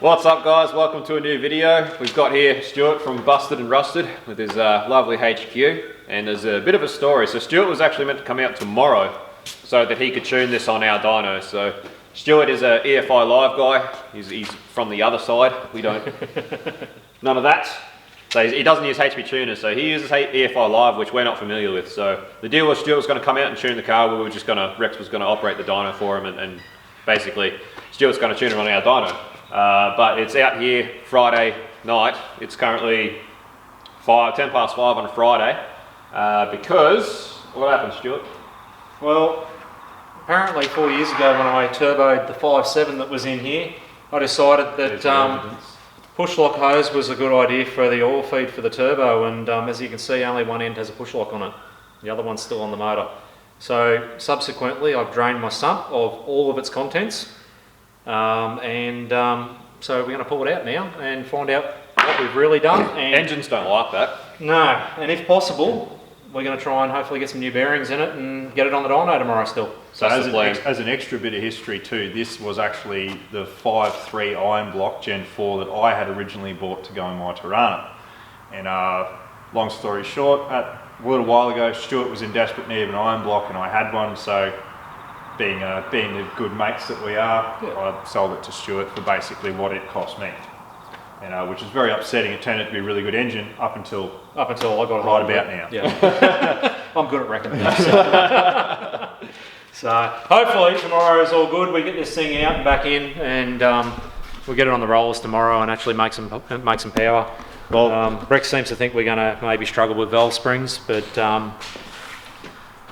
What's up guys, welcome to a new video. We've got here Stuart from Busted and Rusted with his lovely HQ, and there's a bit of a story. So Stuart was actually meant to come out tomorrow so that he could tune this on our dyno. So Stuart is a EFI live guy, he's from the other side, we don't, none of that. So he doesn't use HP tuners, so he uses EFI live, which we're not familiar with. So the deal was Stuart was going to come out and tune the car, Rex was going to operate the dyno for him, and basically Stuart's going to tune it on our dyno. But it's out here Friday night. It's currently 10 past 5 on a Friday. Because, what happened, Stuart? Well, apparently 4 years ago when I turboed the 5.7 that was in here, I decided that push lock hose was a good idea for the oil feed for the turbo, and as you can see, only one end has a push lock on it. The other one's still on the motor. So subsequently I've drained my sump of all of its contents. So we're going to pull it out now and find out what we've really done. And engines don't like that. No, and if possible, we're going to try and hopefully get some new bearings in it and get it on the dyno tomorrow still. So as an extra bit of history too, this was actually the 5.3 iron block Gen 4 that I had originally bought to go in my Tirana. And long story short, a little while ago, Stuart was in desperate need of an iron block and I had one, so being the good mates that we are, I sold it to Stuart for basically what it cost me, and which is very upsetting. It turned out to be a really good engine up until I got it right about now. Yeah, I'm good at wrecking things. So hopefully tomorrow is all good. We get this thing out and back in, and we'll get it on the rollers tomorrow and actually make some power. Well, Rex seems to think we're going to maybe struggle with valve springs, but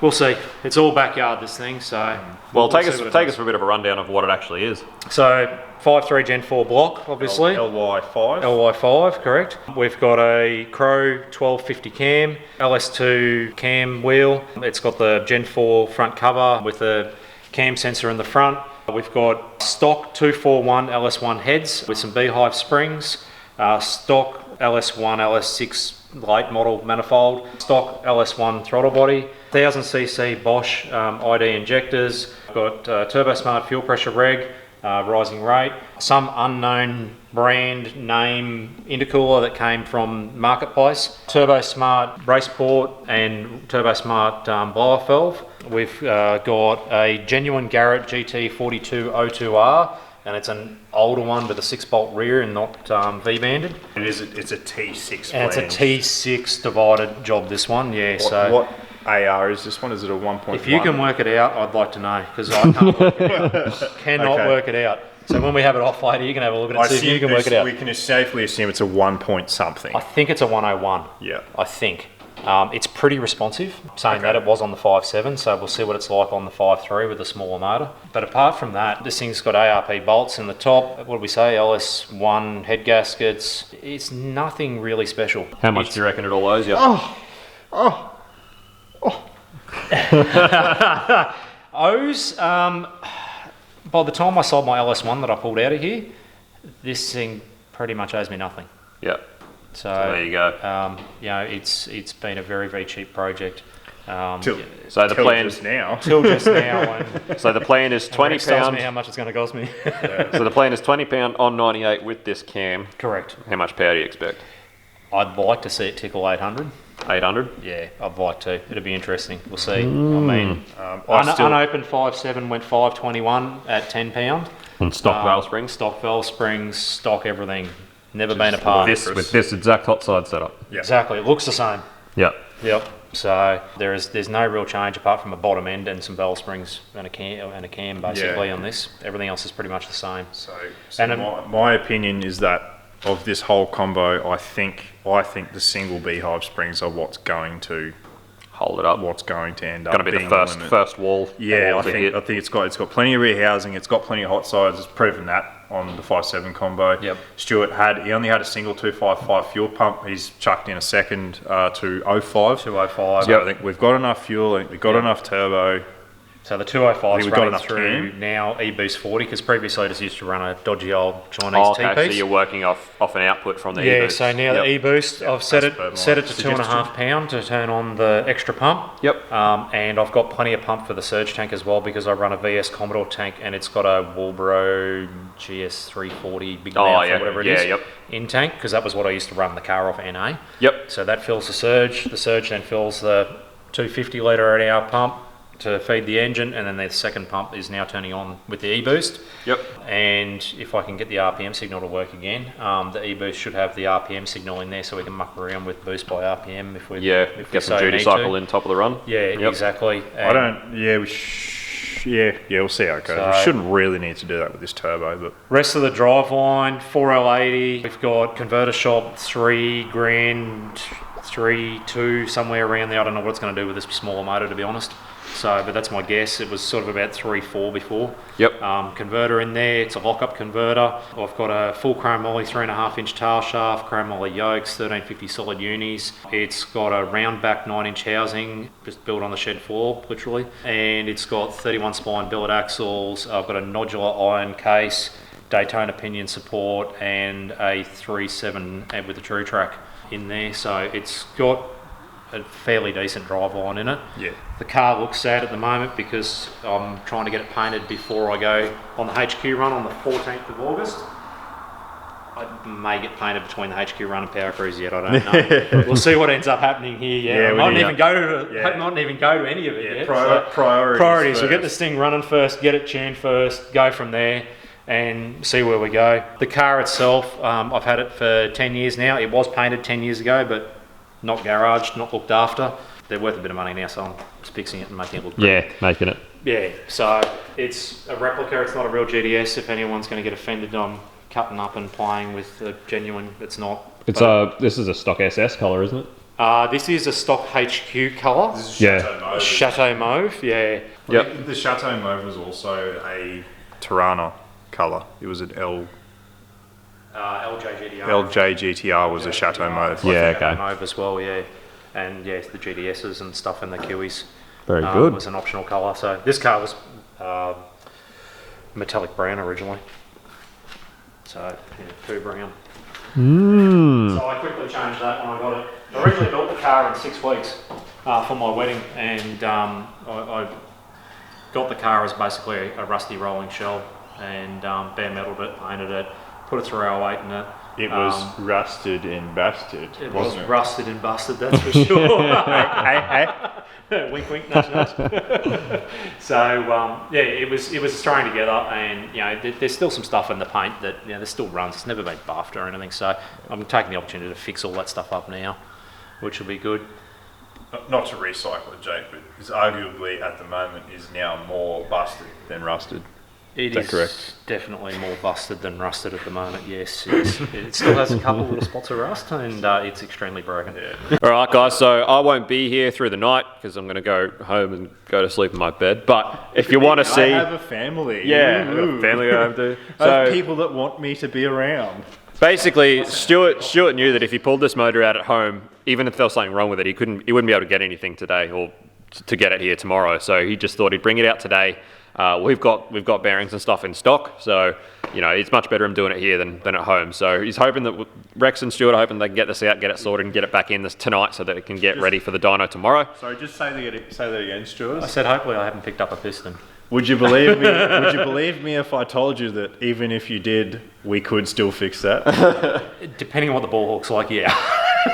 we'll see. It's all backyard, this thing, so... Well, take us for a bit of a rundown of what it actually is. So, 5.3 Gen 4 block, obviously. LY5. LY5, correct. We've got a Crow 1250 cam, LS2 cam wheel. It's got the Gen 4 front cover with the cam sensor in the front. We've got stock 241 LS1 heads with some beehive springs. Stock LS1, LS6 late model manifold, stock LS1 throttle body, 1000cc Bosch ID injectors, got Turbo Smart fuel pressure reg, rising rate, some unknown brand name intercooler that came from Marketplace, Turbo Smart brace port and Turbo Smart blow-off valve. We've got a genuine Garrett GT4202R, and it's an older one with a 6-bolt rear and not V-banded. It's a T6 and it's a T6 divided job, this one, yeah. What AR is this one? Is it a 1.1? If you can work it out, I'd like to know, because I can't work it out. Cannot work it out. So when we have it off later, you can have a look at it, see if you can work it out. We can safely assume it's a 1 point something. I think it's a 101. Yeah. I think. It's pretty responsive, saying that it was on the 5.7, so we'll see what it's like on the 5.3 with a smaller motor. But apart from that, this thing's got ARP bolts in the top, what do we say, LS1 head gaskets. It's nothing really special. How much do you reckon it all owes you? Owes, by the time I sold my LS1 that I pulled out of here, this thing pretty much owes me nothing. Yeah. So there you go. You know, it's been a very, very cheap project. So the plan just now. Till just now. So the plan is £20. Tells me how much it's going to cost me. So the plan is £20 on 98 with this cam. Correct. How much power do you expect? I'd like to see it tickle 800. 800? Yeah, I'd like to. It'd be interesting. We'll see. I mean, unopened 5.7 went 521 at £10. And stock valve springs? Stock valve springs, stock everything. Never been apart. With this exact hot side setup. Yep. Exactly. It looks the same. Yep. So there's no real change apart from a bottom end and some valve springs and a cam basically on this. Everything else is pretty much the same. So my opinion is that of this whole combo, I think the single beehive springs are what's going to hold it up. What's going to end up going to be the first wall. Yeah, I think it's got plenty of rear housing. It's got plenty of hot sides. It's proven that on the 5.7 combo. Yep. Stuart only had a single 255 fuel pump. He's chucked in a second to 05. 205. So I think we've got enough fuel. I think we've got enough turbo. So the 205 is we've got running enough through cam. now e-boost 40, because previously I just used to run a dodgy old Chinese Oh, okay, T-piece. so you're working off an output from the Yeah, e-boost. so now the e-boost, I've set it per to my 2.5 pound to turn on the extra pump. Yep. And I've got plenty of pump for the surge tank as well, because I run a VS Commodore tank and it's got a Walbro GS 340 big mouth or whatever it is in tank, because that was what I used to run the car off NA. Yep. So that fills the surge then fills the 250 litre an hour pump to feed the engine, and then the second pump is now turning on with the e-boost. Yep. And if I can get the RPM signal to work again, the e-boost should have the RPM signal in there, so we can muck around with boost by RPM if we Get some duty cycle in top of the run. Yeah, exactly. I don't. Yeah, we'll see how it goes. So, we shouldn't really need to do that with this turbo, but rest of the driveline, 4L80. We've got converter shop, $3 grand, 3.2 somewhere around there. I don't know what it's going to do with this smaller motor, to be honest. So, but that's my guess. It was sort of about 3.4 before. Yep. Converter in there. It's a lock-up converter. I've got a full chrome moly 3.5-inch tail shaft, chrome moly yokes, 1350 solid unis. It's got a round back 9-inch housing, just built on the shed floor, literally. And it's got 31 spline billet axles. I've got a nodular iron case, Daytona pinion support, and a 3.7 with a true track in there. So it's got a fairly decent driveline in it. yeah. The car looks sad at the moment because I'm trying to get it painted before I go on the HQ run on the 14th of August. I may get painted between the HQ run and Power Cruise yet, I don't know. We'll see what ends up happening here. Yeah, I might not even go to any of it yet. Priorities. We'll get this thing running first, get it tuned first, go from there and see where we go. The car itself, I've had it for 10 years now. It was painted 10 years ago, but not garaged, not looked after. They're worth a bit of money now, so I'm just fixing it and making it look pretty. Yeah, making it. Yeah, so it's a replica, it's not a real GDS. If anyone's going to get offended, I'm cutting up and playing with a genuine, it's not. It's this is a stock SS colour, isn't it? This is a stock HQ colour. This is Yeah. Chateau Mauve. Chateau Mauve, yeah. Yep. The Chateau Mauve was also a Tirana colour. It was an LJ GTR. LJ GTR was a Chateau Mauve. Yeah, okay. Mauve as well, yeah. And yes, the GDSs and stuff and the Kiwis. Very good. Was an optional colour. So this car was metallic brown originally. So yeah, poo brown. So I quickly changed that when I got it. I originally built the car in 6 weeks for my wedding, and I got the car as basically a rusty rolling shell, and bare metaled it, painted it, put a 308 in it. It was rusted and busted, It was wasn't it? rusted and busted, that's for sure. Wink, wink, nudge, nudge. So yeah, it was thrown together, and you know, there's still some stuff in the paint that there still runs. It's never been buffed or anything. So I'm taking the opportunity to fix all that stuff up now, which will be good. Not to recycle it, Jake, but it's arguably at the moment is now more busted than rusted. It that is correct? definitely more busted than rusted at the moment. Yes, it still has a couple little spots of rust, and it's extremely broken. Yeah. All right, guys. So I won't be here through the night because I'm going to go home and go to sleep in my bed. But if you want to see, I have a family. yeah, I've got Ooh. a family I have to. I have So people that want me to be around. basically, Stuart knew that if he pulled this motor out at home, even if there was something wrong with it, he wouldn't be able to get anything today or to get it here tomorrow. So he just thought he'd bring it out today. We've got bearings and stuff in stock, so you know it's much better him doing it here than at home. So he's hoping that Rex and Stuart are hoping they can get this out, get it sorted, and get it back in this tonight so that it can get ready for the dyno tomorrow. Sorry, just say that again, Stuart. I said hopefully I haven't picked up a piston. Would you believe me? Would you believe me if I told you that even if you did, we could still fix that? Depending on what the ball hook's like, yeah.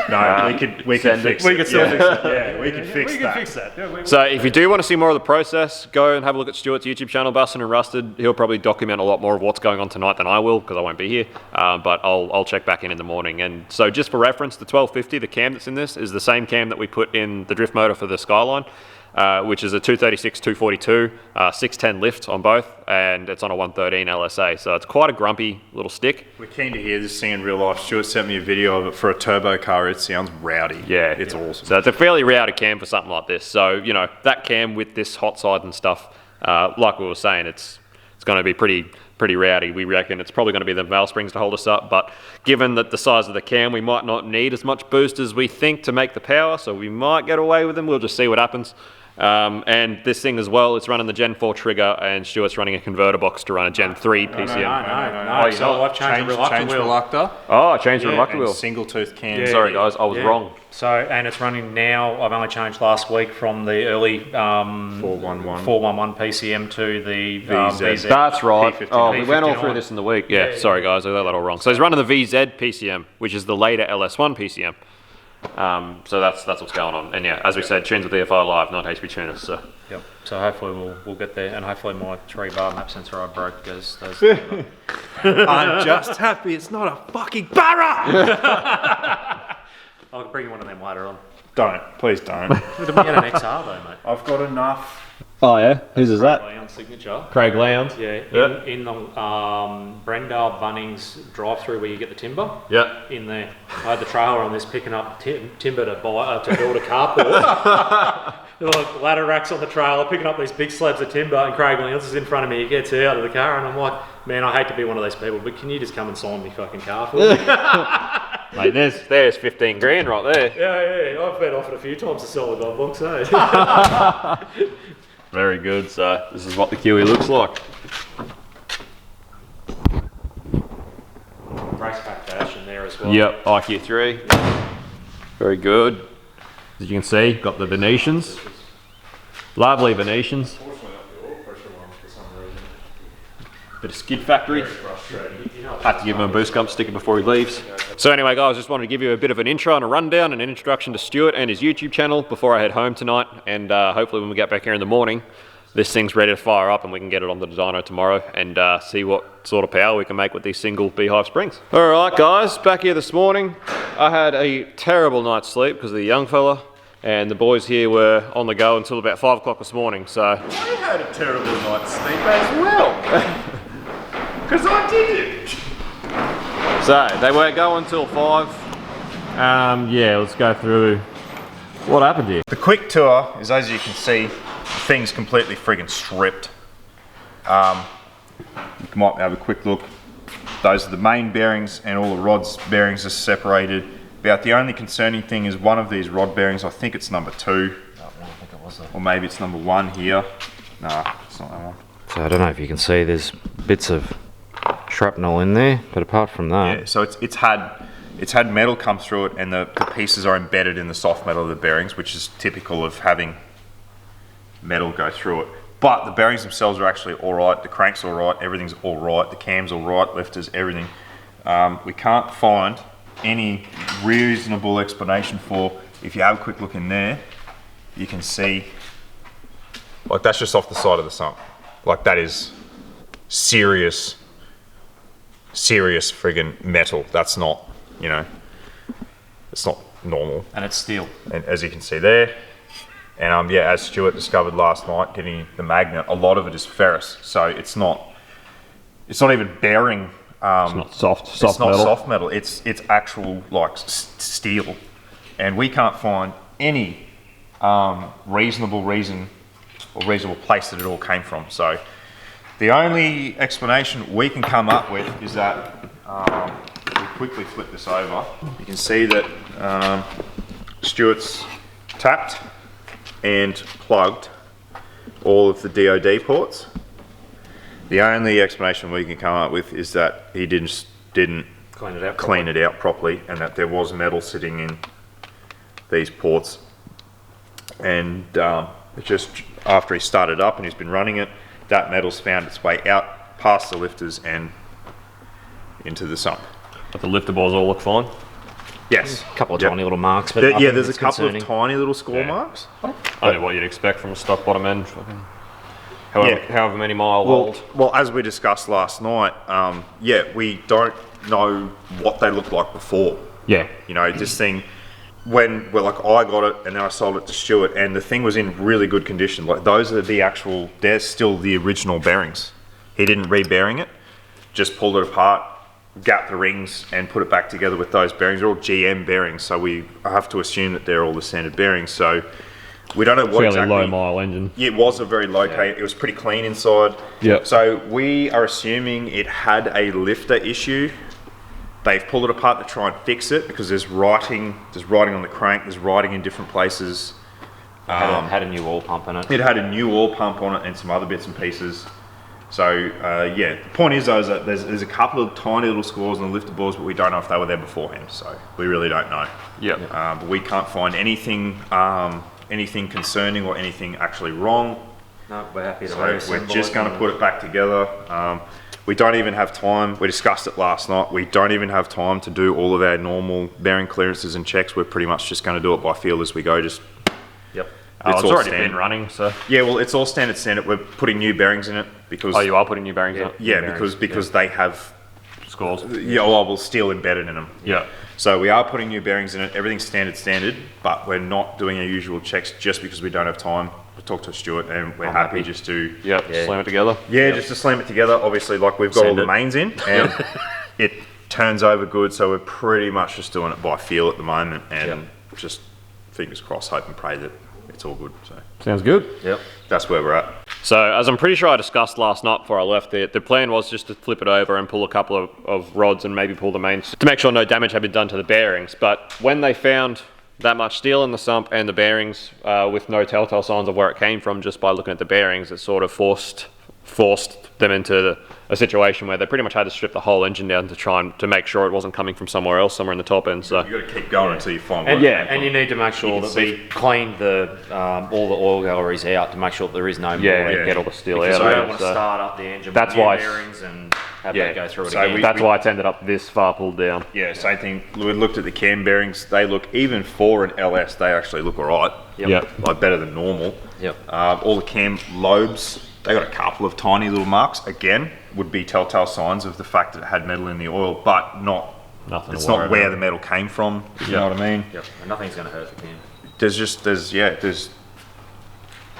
No, we could fix it. We could still fix it. Yeah, we could fix that. Yeah, So if you do want to see more of the process, go and have a look at Stuart's YouTube channel, Busted and Rusted. He'll probably document a lot more of what's going on tonight than I will because I won't be here. But I'll check back in the morning. And so just for reference, the 1250, the cam that's in this, is the same cam that we put in the drift motor for the Skyline. Which is a 236, 242, 610 lift on both, and it's on a 113 LSA. So it's quite a grumpy little stick. We're keen to hear this thing in real life. Stuart sent me a video of it for a turbo car. It sounds rowdy. Yeah. It's awesome. So it's a fairly rowdy cam for something like this. So, you know, that cam with this hot side and stuff, like we were saying, it's going to be pretty rowdy. We reckon it's probably going to be the valve springs to hold us up, but given that the size of the cam, we might not need as much boost as we think to make the power, so we might get away with them. We'll just see what happens. And this thing as well, it's running the Gen 4 trigger, and Stuart's running a converter box to run a Gen 3 PCM. No. So I've changed the reluctor wheel. Reluctor. Oh, I changed the reluctor wheel. Single tooth cam. Yeah. Sorry guys, I was wrong. So, and it's running now, I've only changed last week from the early 411 PCM to the VZ. That's right. P59. Oh, we went all P59. through this in the week. Yeah, sorry guys, I got that all wrong. So he's running the VZ PCM, which is the later LS1 PCM. So that's what's going on. And yeah, as we said, tunes with EFI Live, not HP tuners. So. Yep. So hopefully we'll get there, and hopefully my tree bar map sensor I broke goes. I'm just happy it's not a fucking barra. I'll bring you one of them later on. Don't, please don't. It'll be in an XR though, mate. I've got enough. Oh yeah, whose is that? Leon's signature. Craig Lowndes. Yeah, in the Brendale Bunnings drive-through where you get the timber. Yeah. In there, I had the trailer on this picking up timber to build a carport. Like ladder racks on the trailer, picking up these big slabs of timber, and Craig Lowndes is in front of me. He gets out of the car, and I'm like, man, I hate to be one of those people, but can you just come and sign me fucking car for me? Mate, there's 15 grand right there. Yeah, I've been offered a few times to sell the dog box, eh? Very good. So this is what the Kiwi looks like. Race pack dash in there as well. Yep, IQ3. Very good. As you can see, got the Venetians. Lovely Venetians. Bit of skid factory. Had to give him a boost gump sticker before he leaves. So anyway guys, just wanted to give you a bit of an intro and a rundown and an introduction to Stuart and his YouTube channel before I head home tonight, and hopefully when we get back here in the morning this thing's ready to fire up and we can get it on the dyno tomorrow and see what sort of power we can make with these single beehive springs. Alright guys, back here this morning. I had a terrible night's sleep because of the young fella, and the boys here were on the go until about 5 o'clock this morning, so... I had a terrible night's sleep as well. Because I did it. So, they were going till 5. Yeah, let's go through what happened here. The quick tour is, as you can see, the thing's completely friggin' stripped. You might have a quick look. Those are the main bearings, and all the rods bearings are separated. About the only concerning thing is one of these rod bearings, I think it's number 2. Or maybe it's number 1 here. Nah, it's not that one. So I don't know if you can see, there's bits of shrapnel in there, but apart from that... Yeah, so it's had metal come through it, and the pieces are embedded in the soft metal of the bearings, which is typical of having metal go through it. But the bearings themselves are actually alright, the crank's alright, everything's alright, the cam's alright, lifters, everything. We can't find any reasonable explanation for, if you have a quick look in there, you can see, like that's just off the side of the sump. Like that is serious friggin' metal. That's not, you know, it's not normal. And it's steel. And as you can see there, and yeah, as Stuart discovered last night, getting the magnet, a lot of it is ferrous, so it's not even bearing. It's not soft it's not metal. Soft metal. It's actual like steel, and we can't find any reasonable reason or reasonable place that it all came from. So the only explanation we can come up with is that if we quickly flip this over, you can see that Stuart's tapped and plugged all of the DOD ports. The only explanation we can come up with is that he didn't clean it out properly, and that there was metal sitting in these ports. And it's just after he started up and he's been running it, that metal's found its way out past the lifters and into the sump. But the lifter balls all look fine. Yes. A couple of tiny little marks, but Yeah, there's a couple of tiny little score marks. I don't know what you'd expect from a stock bottom end. However many mile old. Well, as we discussed last night, yeah, we don't know what they looked like before. Yeah. You know, this thing, when I got it and then I sold it to Stuart, and the thing was in really good condition. Like those are they're still the original bearings. He didn't re-bearing it, just pulled it apart, gapped the rings and put it back together with those bearings. They're all GM bearings, so we have to assume that they're all the standard bearings. So we don't know what fairly low mile engine. Yeah, it was a very low It was pretty clean inside. Yep. So we are assuming it had a lifter issue. They've pulled it apart to try and fix it because there's writing on the crank, there's writing in different places. Had a new oil pump in it. It had a new oil pump on it and some other bits and pieces. So yeah, the point is though is that there's a couple of tiny little scores on the lifter boards, but we don't know if they were there beforehand. So we really don't know. Yeah. But we can't find anything anything concerning or anything actually wrong. No, we're happy to So we're just going to put it back together. We don't even have time. We discussed it last night. We don't even have time to do all of our normal bearing clearances and checks. We're pretty much just going to do it by feel as we go. Just Yep. It's It's all already standard. been running, so. yeah, well, it's all standard. We're putting new bearings in it because Oh, you are putting new bearings in it? yeah, New because bearings, they have Scores? well, steel embedded in them. Yeah. So we are putting new bearings in it. Everything's standard, but we're not doing our usual checks just because we don't have time. We talked to Stuart and we're happy just to Yep, Yeah. slam it together. just to slam it together. Obviously, like we've got Send all the it. mains in and it turns over good. So we're pretty much just doing it by feel at the moment and just fingers crossed, hope and pray that it's all good. So Sounds good. Yep. that's where we're at. So, as I'm pretty sure I discussed last night before I left, the plan was just to flip it over and pull a couple of rods and maybe pull the mains to make sure no damage had been done to the bearings. But when they found that much steel in the sump and the bearings with no telltale signs of where it came from just by looking at the bearings, it sort of forced them into a situation where they pretty much had to strip the whole engine down to try and to make sure it wasn't coming from somewhere else, somewhere in the top end. So You got to keep going until you find And where it yeah, came and from. you need to make sure can that see- we clean the all the oil galleries out to make sure that there is no more. yeah, get all the steel Because out we of don't it. want to So start up the engine That's with new why- bearings and have Yeah. that go through it So again. that's why it's ended up this far pulled down. Yeah, same thing. We looked at the cam bearings. They look, even for an LS, they actually look all right. Yep. Like better than normal. Yep. All the cam lobes, they got a couple of tiny little marks. Again, would be telltale signs of the fact that it had metal in the oil, but Nothing. it's to worry not where about. the metal came from. If you know what I mean? Yep. And nothing's going to hurt the can.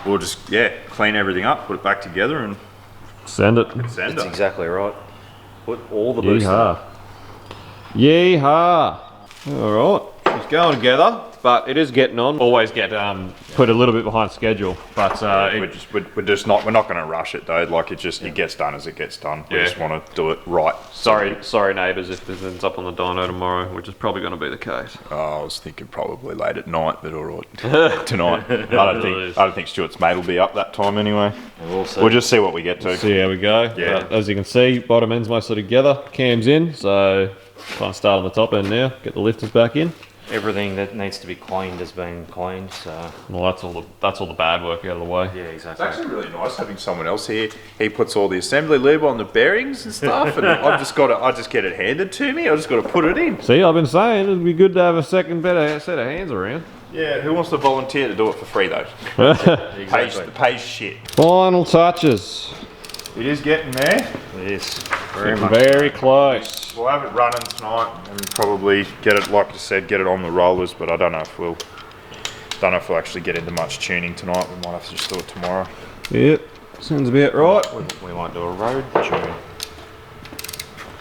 We'll just clean everything up, put it back together, and Send it. send That's it. exactly right. Put all the boost in it. Yeehaw. All right. It's going together, but it is getting on. Always get put a little bit behind schedule, but We're not going to rush it though. Like it gets done as it gets done. We Yeah. just want to do it right. sorry neighbours if this ends up on the dyno tomorrow, which is probably going to be the case. Oh, I was thinking probably late at night, but all right. Tonight. I don't think Stuart's mate will be up that time anyway. We'll see. We'll just see what we get to. See how we go. Yeah. But as you can see, bottom end's mostly together, cam's in, so trying to start on the top end now, get the lifters back in. Everything that needs to be cleaned has been cleaned, so Well, that's all the bad work out of the way. yeah, It's exactly. actually really nice having someone else here. He puts all the assembly lube on the bearings and stuff, and I just get it handed to me. I just got to put it in. See, I've been saying it'd be good to have a better set of hands around. Yeah, who wants to volunteer to do it for free though? Exactly. Pays shit. Final touches. It is getting there. It is very much. Very close. We'll have it running tonight and probably get it, like you said, get it on the rollers. But I don't know if we'll actually get into much tuning tonight. We might have to just do it tomorrow. Yep, sounds about right. We might do a road tune.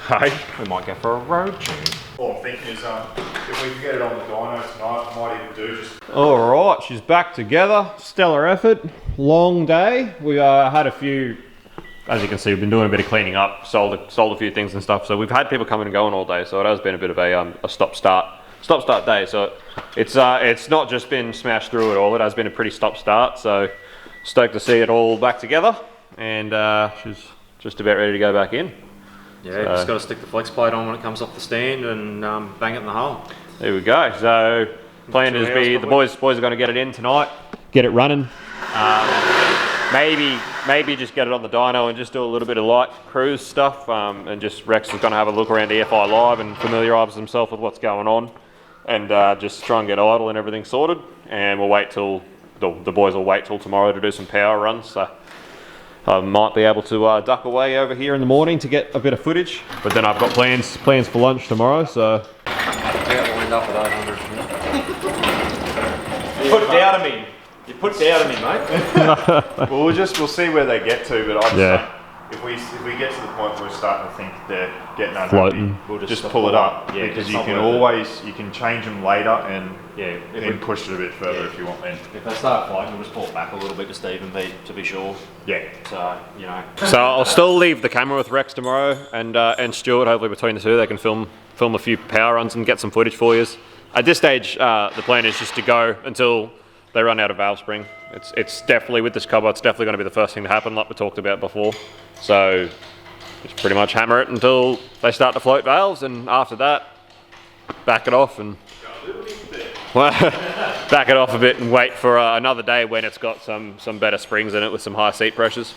Hey. We might go for a road tune. All I'm thinking is, if we can get it on the dyno tonight, I might even do just. All right, she's back together. Stellar effort. Long day. We had a few. As you can see, we've been doing a bit of cleaning up, sold a few things and stuff. So we've had people coming and going all day. So it has been a bit of a stop-start day. So it's not just been smashed through it all. It has been a pretty stop-start. So stoked to see it all back together, and she's just about ready to go back in. Yeah, just got to stick the flex plate on when it comes off the stand and bang it in the hole. There we go. So plan is the boys are going to get it in tonight, get it running. Maybe just get it on the dyno and just do a little bit of light cruise stuff, and just Rex is going to have a look around the FI Live and familiarise himself with what's going on, and just try and get idle and everything sorted. And we'll wait till the boys will wait till tomorrow to do some power runs. So I might be able to duck away over here in the morning to get a bit of footage. But then I've got plans for lunch tomorrow. So End up with 800. put it down to me. You put it down to me, mate. Well, we'll see where they get to, but I just Yeah. think if we get to the point where we're starting to think they're getting unhappy, Floating. we'll just pull it up. Yeah, because it's you not can worth it. you can change them later and Yeah, then push it a bit further if you want. Then if they start floating, we'll just pull it back a little bit just to be sure. yeah. So, you know. So I'll still leave the camera with Rex tomorrow, and Stuart. Hopefully between the two, they can film a few power runs and get some footage for you. At this stage, the plan is just to go until they run out of valve spring. It's definitely, with this cobber, it's definitely going to be the first thing to happen, like we talked about before. So just pretty much hammer it until they start to float valves, and after that, back it off and back it off a bit and wait for another day when it's got some better springs in it with some high seat pressures.